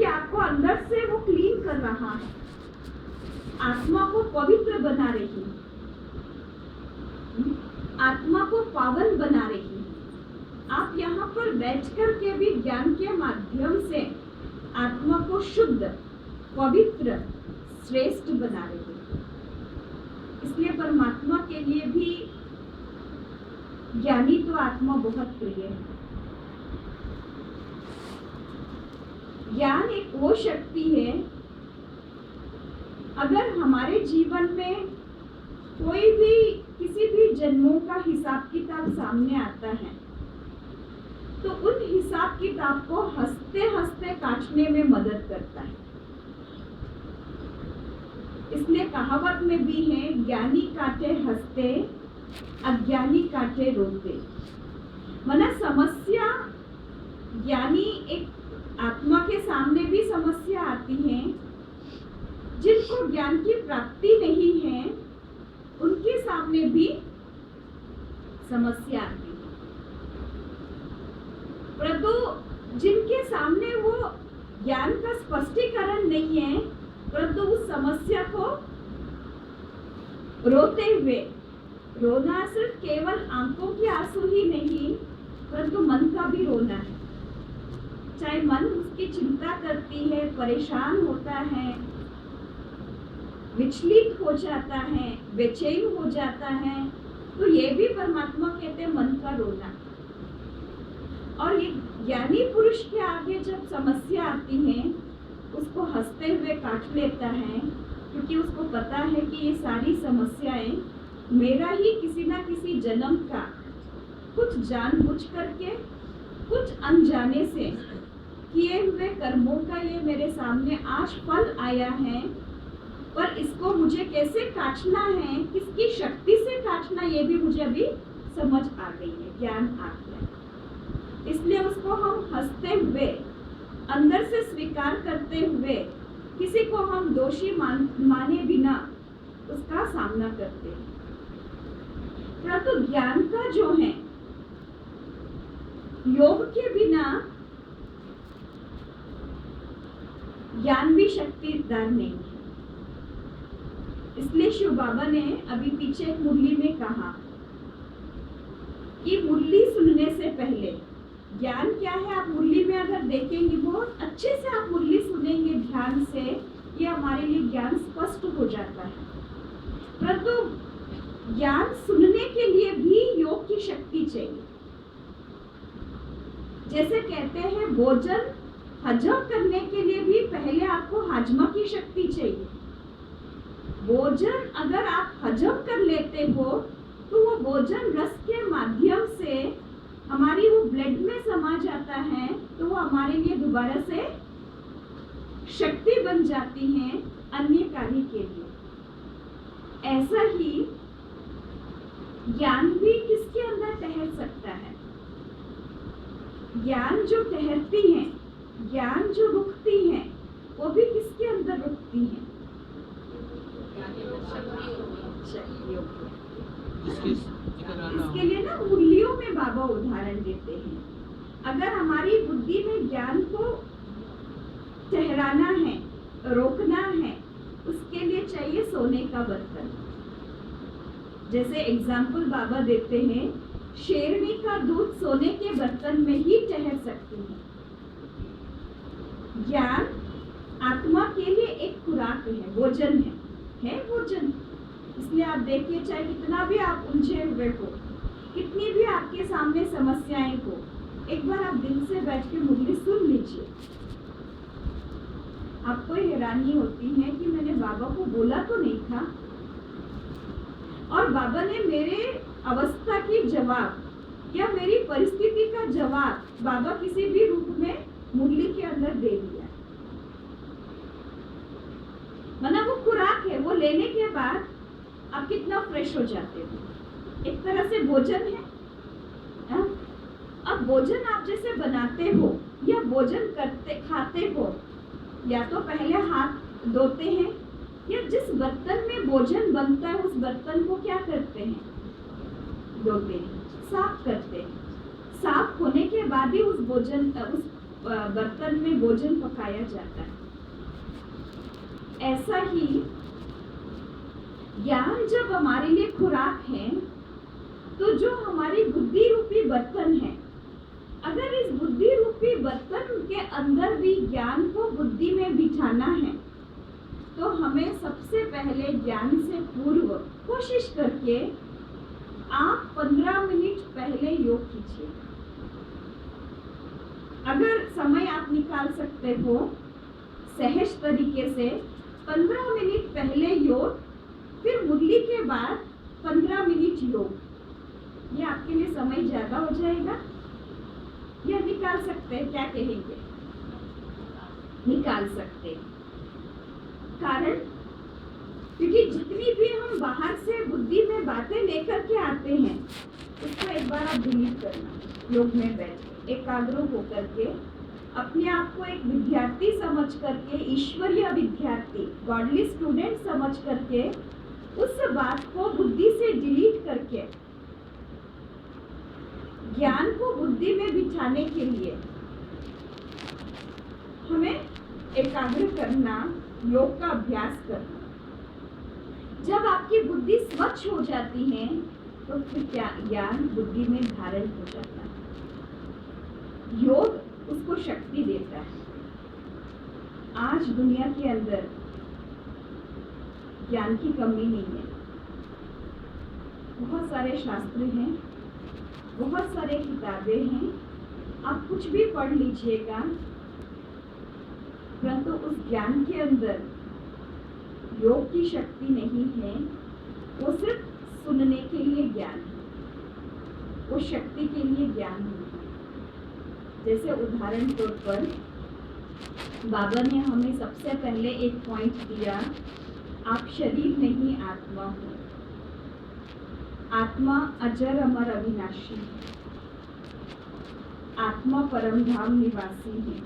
क्योंकि आपको अंदर से वो क्लीन कर रहा है, आत्मा को पवित्र बना रही, आत्मा को पावन बना रही। आप यहाँ पर बैठकर के भी ज्ञान के माध्यम से आत्मा को शुद्ध, पवित्र, श्रेष्ठ बना रही। इसलिए परमात्मा के लिए भी ज्ञानी तो आत्मा बहुत प्रिय है। ज्ञान एक वो शक्ति है, अगर हमारे जीवन में कोई भी किसी भी जन्मों का हिसाब किताब सामने आता है तो उन हिसाब किताब को हंसते हंसते काटने में मदद करता है। इसलिए कहावत में भी है, ज्ञानी काटे हंसते, अज्ञानी काटे रोते। माना समस्या, ज्ञानी एक आत्मा के सामने भी समस्या आती है, जिनको ज्ञान की प्राप्ति नहीं है उनके सामने भी समस्या आती है, परंतु जिनके सामने वो ज्ञान का स्पष्टीकरण नहीं है, परंतु उस समस्या को रोते हुए, रोना सिर्फ केवल आंखों की आंसू ही नहीं, परंतु मन का भी रोना है। चाहे मन उसकी चिंता करती है, परेशान होता है, विचलित हो जाता है, बेचैन हो जाता है, तो ये भी परमात्मा कहते हैं मन का रोना। और ये ज्ञानी पुरुष के आगे जब समस्या आती है उसको हंसते हुए काट लेता है, क्योंकि उसको पता है कि ये सारी समस्याएं मेरा ही किसी ना किसी जन्म का कुछ जानबूझ करके, कुछ अनजाने से किए हुए कर्मों का ये मेरे सामने आज फल आया है, पर इसको मुझे कैसे काटना है, किसकी शक्ति से काटना, ये भी मुझे अभी समझ आ गई है, ज्ञान आ गया। इसलिए उसको हम हंसते हुए, अंदर से स्वीकार करते हुए, किसी को हम दोषी माने बिना उसका सामना करते हैं। परंतु ज्ञान का जो है, योग के बिना ज्ञान भी शक्तिदार नहीं है। इसलिए शिव बाबा ने अभी पीछे एक मुरली में कहा कि मुरली सुनने से पहले ज्ञान क्या है, आप मुरली में अगर देखेंगे, बहुत अच्छे से आप मुरली सुनेंगे ध्यान से, ये हमारे लिए ज्ञान स्पष्ट हो जाता है। परंतु ज्ञान सुनने के लिए भी योग की शक्ति चाहिए। जैसे कहते हैं, भोजन हजम करने के लिए भी पहले आपको हाजमा की शक्ति चाहिए। भोजन अगर आप हजम कर लेते हो तो वो भोजन रस के माध्यम से हमारी वो ब्लड में समा जाता है, तो वो हमारे लिए दोबारा से शक्ति बन जाती है अन्य कार्य के लिए। ऐसा ही ज्ञान भी किसके अंदर ठहर सकता है? ज्ञान जो ठहरती है, ज्ञान जो रुकती है, वो भी किसके अंदर रुकती है? इसके लिए ना मुरलियों में बाबा उदाहरण देते हैं। अगर हमारी बुद्धि में ज्ञान को ठहराना है, रोकना है, उसके लिए चाहिए सोने का बर्तन। जैसे एग्जाम्पल बाबा देते हैं, शेरनी का दूध सोने के बर्तन में ही ठहर सकती है। ज्ञान आत्मा के लिए एक खुराक है, भोजन है भोजन। इसलिए आप देखिए, चाहे कितना भी आप उलझे हुए हो, कितनी भी आपके सामने समस्याएं हो, एक बार आप दिल से बैठ के मुरली सुन लीजिए। आपको हैरानी होती है कि मैंने बाबा को बोला तो नहीं था, और बाबा ने मेरे अवस्था की जवाब या मेरी परिस्थिति का जवाब बाबा किसी भी रूप में मुरली के अंदर दे दिया। मतलब वो खुराक है, वो लेने के बाद आप कितना फ्रेश हो जाते हो। एक तरह से भोजन है। अब भोजन आप जैसे बनाते हो या भोजन करते खाते हो, या तो पहले हाथ धोते हैं, या जिस बर्तन में भोजन बनता है उस बर्तन को क्या करते हैं? धोते हैं, साफ करते हैं। साफ होने के बाद ही उस बर्तन में भोजन पकाया जाता है, ऐसा ही ज्ञान जब हमारे लिए खुराक है, तो जो हमारी बुद्धि रूपी बर्तन है, अगर इस बुद्धि रूपी बर्तन के अंदर भी ज्ञान को बुद्धि में बिठाना है, तो हमें सबसे पहले ज्ञान से पूर्व कोशिश करके आप 15 मिनट पहले योग कीजिए। अगर समय आप निकाल सकते हो सहज तरीके से 15 मिनट पहले योग, फिर मुरली के बाद 15 मिनट योग, ये आपके लिए समय ज्यादा हो जाएगा या निकाल सकते हैं? क्या कहेंगे? निकाल सकते हैं। कारण क्योंकि जितनी भी हम बाहर से बुद्धि में बातें लेकर के आते हैं, उसको एक बार आप डिलीट करना। योग में बैठ एकाग्र होकर के अपने आप को एक विद्यार्थी समझ करके, ईश्वरीय विद्यार्थी, गॉडली स्टूडेंट समझ करके, उस बात को बुद्धि से डिलीट करके ज्ञान को बुद्धि में बिठाने के लिए हमें एकाग्र करना, योग का अभ्यास करना। जब आपकी बुद्धि स्वच्छ हो जाती है, तो फिर क्या ज्ञान बुद्धि में धारण हो जाता है। योग उसको शक्ति देता है। आज दुनिया के अंदर ज्ञान की कमी नहीं है। बहुत सारे शास्त्र हैं, बहुत सारे किताबें हैं, आप कुछ भी पढ़ लीजिएगा, परंतु उस ज्ञान के अंदर योग की शक्ति नहीं है। वो सिर्फ सुनने के लिए ज्ञान है, वो शक्ति के लिए ज्ञान है। जैसे उदाहरण तौर पर बाबा ने हमें सबसे पहले एक पॉइंट दिया, आप शरीर नहीं आत्मा हो। आत्मा अजर अमर अविनाशी है। आत्मा परम धाम निवासी है।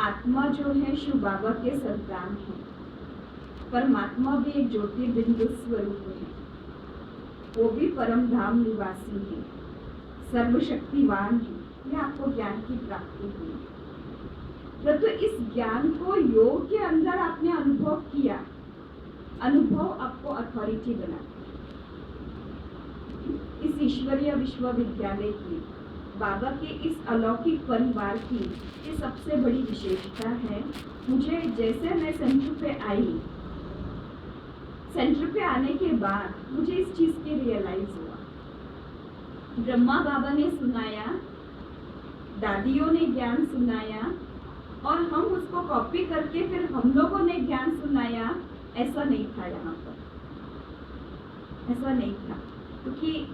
आत्मा जो है शिव बाबा के संतान है। परमात्मा भी एक ज्योतिर्बिंदु स्वरूप है, वो भी परम धाम निवासी है, सर्वशक्तिवान है। यह आपको ज्ञान की प्राप्ति हुई। परंतु इस ज्ञान को योग के अंदर आपने अनुभव किया, अनुभव आपको अथॉरिटी बनाता है। इस ईश्वरीय विश्वविद्यालय की, बाबा के इस अलौकिक परिवार की ये सबसे बड़ी विशेषता है। मुझे जैसे मैं सेंटर पे आई, सेंटर पे आने के बाद मुझे इस चीज की रियलाइज हुआ। ब्रह्मा बाबा ने सुनाया, दादियों ने ज्ञान सुनाया, और हम उसको कॉपी करके फिर हम लोगों ने ज्ञान सुनाया। ऐसा नहीं था यहाँ पर, ऐसा नहीं था। क्योंकि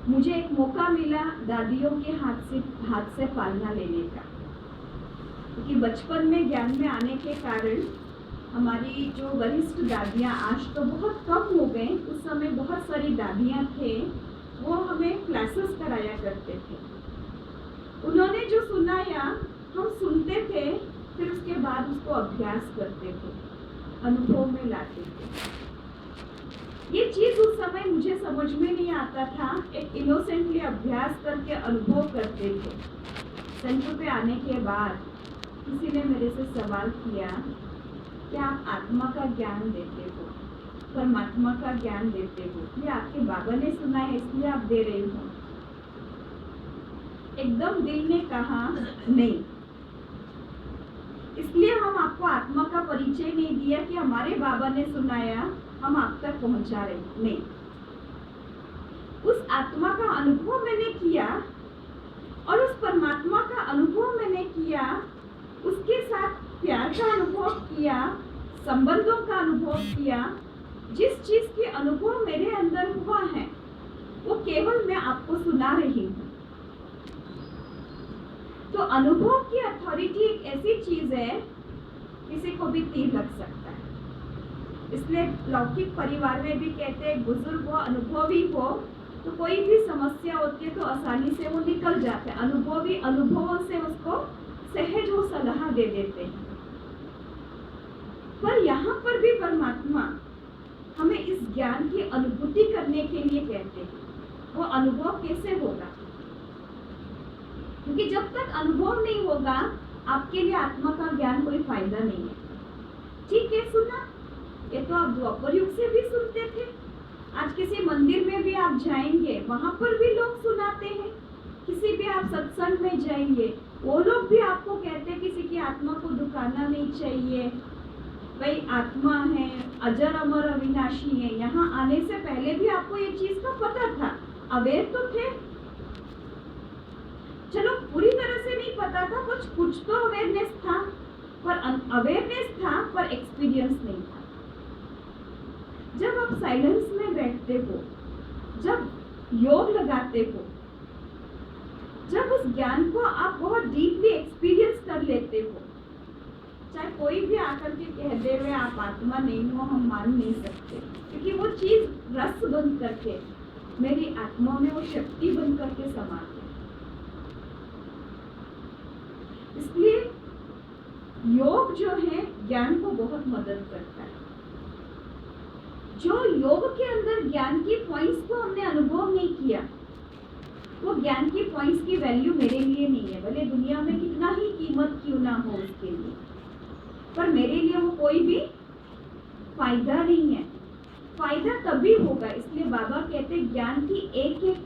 मुझे एक मौका मिला दादियों के हाथ से पालना लेने का। क्योंकि बचपन में ज्ञान में आने के कारण हमारी जो वरिष्ठ दादियाँ, आज तो बहुत कम हो गए, उस समय बहुत सारी दादियाँ थे, वो हमें क्लासेस कराया करते थे। उन्होंने जो सुनाया हम सुनते थे, फिर उसके बाद उसको अभ्यास करते थे, अनुभव में लाते थे। ये चीज उस समय मुझे समझ में नहीं आता था। एक इनोसेंटली अभ्यास करके अनुभव करते थे। सेंटर पे आने के बाद किसी ने मेरे से सवाल किया कि आप आत्मा का ज्ञान देते हो, परमात्मा का ज्ञान देते हो, ये आपके बाबा ने सुना है इसलिए आप दे रहे हो? एकदम दिल ने कहा नहीं। इसलिए हम आपको आत्मा का परिचय नहीं दिया कि हमारे बाबा ने सुनाया हम आप तक पहुंचा रहे, नहीं। उस आत्मा का अनुभव मैंने किया और उस परमात्मा का अनुभव मैंने किया, उसके साथ प्यार का अनुभव किया, संबंधों का अनुभव किया। जिस चीज के अनुभव मेरे अंदर हुआ है वो केवल मैं आपको सुना रही हूँ। तो अनुभव की अथॉरिटी एक ऐसी चीज है, किसी को भी तीर लग सकता है। इसलिए लौकिक परिवार में भी कहते हैं बुजुर्ग हो, अनुभवी हो, तो कोई भी समस्या होती है तो आसानी से वो निकल जाते हैं। अनुभवी अनुभवों से उसको सहज वो सलाह दे देते हैं। पर यहाँ पर भी परमात्मा हमें इस ज्ञान की अनुभूति करने के लिए कहते हैं। वो अनुभव कैसे होगा? क्योंकि जब तक अनुभव नहीं होगा आपके लिए आत्मा का ज्ञान कोई फायदा नहीं है। ठीक है, सुना, ये तो आप द्वापर युग से भी सुनते थे। आज किसी मंदिर में भी आप जाएंगे, वहां पर भी लोग सुनाते हैं। किसी भी आप सत्संग में जाएंगे, वो लोग भी आपको कहते हैं किसी की आत्मा को दुखाना नहीं चाहिए, भाई आत्मा है, अजर अमर अविनाशी है। यहाँ आने से पहले भी आपको ये चीज का पता था, अवेयर तो थे। चलो पूरी तरह से नहीं पता था, कुछ तो अवेयरनेस था, पर अवेयरनेस था पर एक्सपीरियंस नहीं था। जब आप साइलेंस में बैठते हो, जब योग लगाते हो, जब उस ज्ञान को आप बहुत डीपली एक्सपीरियंस कर लेते हो, चाहे कोई भी आकर के कह दे रहे आप आत्मा नहीं हो, हम मान नहीं सकते, क्योंकि वो चीज रस बन करके मेरी आत्मा में वो शक्ति बन करके समा गई। इसलिए योग जो है ज्ञान को बहुत मदद करता है। जो योग के अंदर ज्ञान की पॉइंट्स को हमने अनुभव नहीं किया, वो ज्ञान की पॉइंट्स की वैल्यू मेरे लिए नहीं है, भले दुनिया में कितना ही कीमत क्यों ना हो उसके लिए, पर मेरे लिए वो कोई भी फायदा नहीं है। फायदा तभी होगा, इसलिए बाबा कहते ज्ञान की एक एक